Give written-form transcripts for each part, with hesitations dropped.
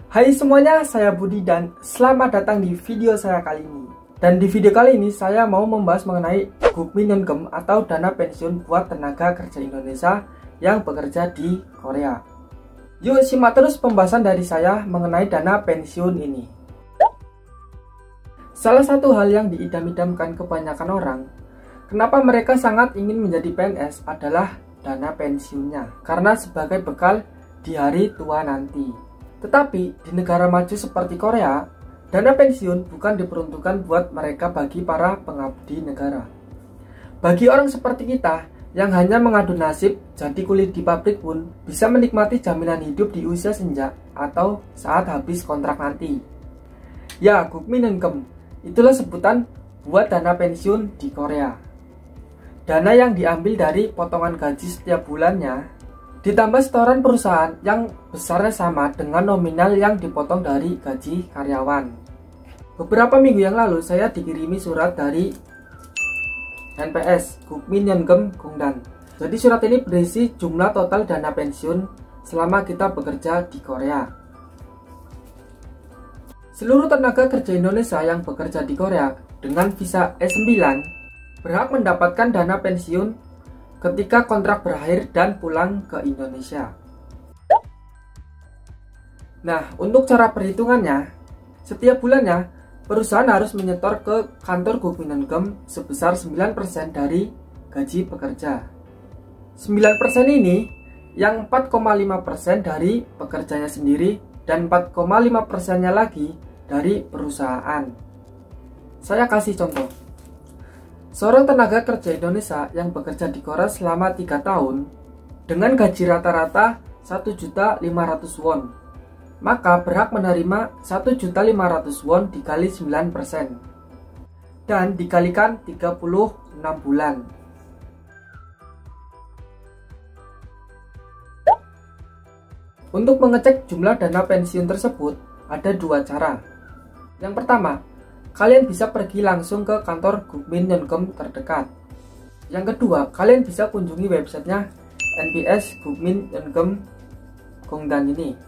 Hai semuanya, saya Budi dan selamat datang di video saya kali ini. Dan di video kali ini saya mau membahas mengenai Gukminyeongeum atau dana pensiun buat tenaga kerja Indonesia yang bekerja di Korea. Yuk simak terus pembahasan dari saya mengenai dana pensiun ini. Salah satu hal yang diidam-idamkan kebanyakan orang, kenapa mereka sangat ingin menjadi PNS adalah dana pensiunnya, karena sebagai bekal di hari tua nanti. Tetapi di negara maju seperti Korea, dana pensiun bukan diperuntukkan buat mereka bagi para pengabdi negara. Bagi orang seperti kita yang hanya mengadu nasib jadi kulit di pabrik pun bisa menikmati jaminan hidup di usia senja atau saat habis kontrak nanti. Ya, Gukminyeongeum, itulah sebutan buat dana pensiun di Korea. Dana yang diambil dari potongan gaji setiap bulannya ditambah setoran perusahaan yang besarnya sama dengan nominal yang dipotong dari gaji karyawan. Beberapa minggu yang lalu saya dikirimi surat dari NPS, Gukminyeongeum Gongdan. Jadi surat ini berisi jumlah total dana pensiun selama kita bekerja di Korea. Seluruh tenaga kerja Indonesia yang bekerja di Korea dengan visa S9 berhak mendapatkan dana pensiun ketika kontrak berakhir dan pulang ke Indonesia. Nah, untuk cara perhitungannya, setiap bulannya perusahaan harus menyetor ke kantor Gukminyeongeum sebesar 9% dari gaji pekerja. 9% ini yang 4,5% dari pekerjanya sendiri dan 4,5%-nya lagi dari perusahaan. Saya kasih contoh. Seorang tenaga kerja Indonesia yang bekerja di Korea selama 3 tahun dengan gaji rata-rata 1.500.000 won, maka berhak menerima 1.500.000 won dikali 9% dan dikalikan 36 bulan. Untuk mengecek jumlah dana pensiun tersebut ada dua cara. Yang pertama, kalian bisa pergi langsung ke kantor Gukminyeongeum terdekat. Yang kedua, kalian bisa kunjungi websitenya NPS Gukminyeongeum Gongdan ini.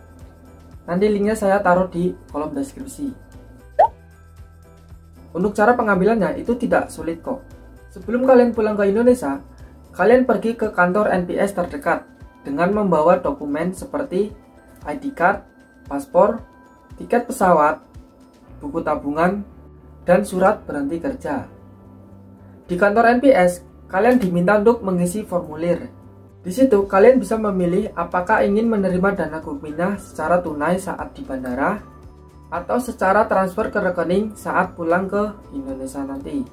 Nanti linknya saya taruh di kolom deskripsi. Untuk cara pengambilannya itu tidak sulit kok. Sebelum kalian pulang ke Indonesia, kalian pergi ke kantor NPS terdekat dengan membawa dokumen seperti ID card, paspor, tiket pesawat, buku tabungan, dan surat berhenti kerja. Di kantor NPS, kalian diminta untuk mengisi formulir. Di situ, kalian bisa memilih apakah ingin menerima dana Gukminah secara tunai saat di bandara atau secara transfer ke rekening saat pulang ke Indonesia nanti.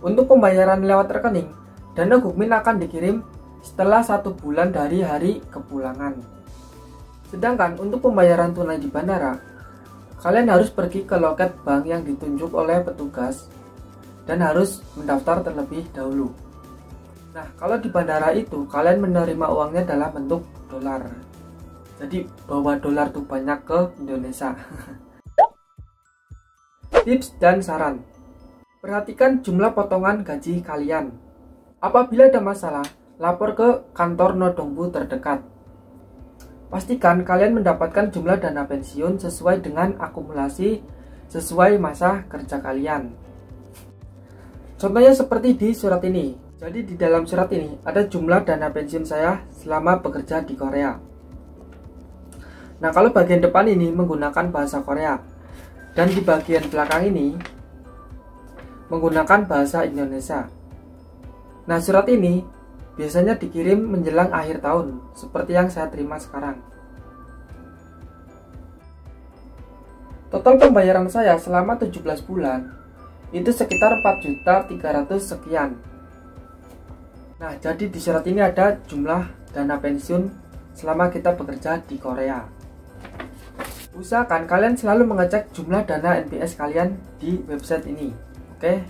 Untuk pembayaran lewat rekening, dana Gukminah akan dikirim setelah 1 bulan dari hari kepulangan. Sedangkan untuk pembayaran tunai di bandara, kalian harus pergi ke loket bank yang ditunjuk oleh petugas dan harus mendaftar terlebih dahulu. Nah, kalau di bandara itu kalian menerima uangnya dalam bentuk dolar. Jadi bawa dolar tuh banyak ke Indonesia. Tips dan saran. Perhatikan jumlah potongan gaji kalian. Apabila ada masalah, lapor ke kantor Nodongbu terdekat. Pastikan kalian mendapatkan jumlah dana pensiun sesuai dengan akumulasi sesuai masa kerja kalian. Contohnya seperti di surat ini. Jadi di dalam surat ini ada jumlah dana pensiun saya selama bekerja di Korea. Nah, kalau bagian depan ini menggunakan bahasa Korea dan di bagian belakang ini menggunakan bahasa Indonesia. Nah, surat ini biasanya dikirim menjelang akhir tahun, seperti yang saya terima sekarang. Total pembayaran saya selama 17 bulan itu sekitar 4.300.000 sekian. Nah, jadi di surat ini ada jumlah dana pensiun selama kita bekerja di Korea. Usahakan kalian selalu mengecek jumlah dana NPS kalian di website ini. Oke?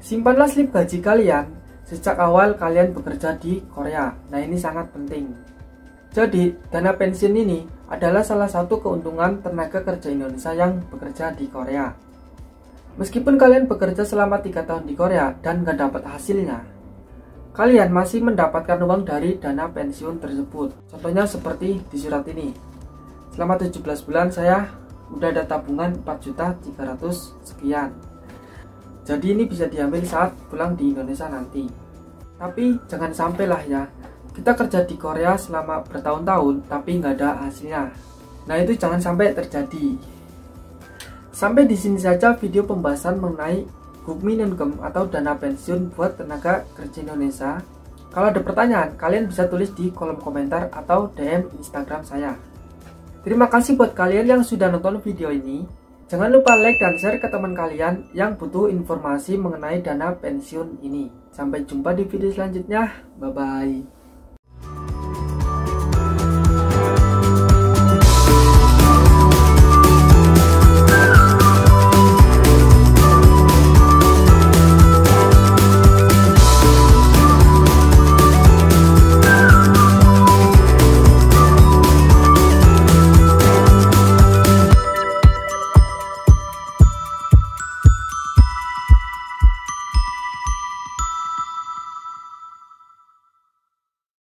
Simpanlah slip gaji kalian sejak awal kalian bekerja di Korea. Nah, ini sangat penting. Jadi, dana pensiun ini adalah salah satu keuntungan tenaga kerja Indonesia yang bekerja di Korea. Meskipun kalian bekerja selama 3 tahun di Korea dan gak dapat hasilnya, kalian masih mendapatkan uang dari dana pensiun tersebut. Contohnya seperti di surat ini. selama 17 bulan saya udah ada tabungan 4.300.000 sekian. Jadi ini bisa diambil saat pulang di Indonesia nanti. Tapi jangan sampai lah ya, kita kerja di Korea selama bertahun-tahun tapi nggak ada hasilnya. Nah itu jangan sampai terjadi. Sampai di sini saja video pembahasan mengenai Gukminunkeum atau dana pensiun buat tenaga kerja Indonesia. Kalau ada pertanyaan, kalian bisa tulis di kolom komentar atau DM Instagram saya. Terima kasih buat kalian yang sudah nonton video ini. Jangan lupa like dan share ke teman kalian yang butuh informasi mengenai dana pensiun ini. Sampai jumpa di video selanjutnya. Bye-bye.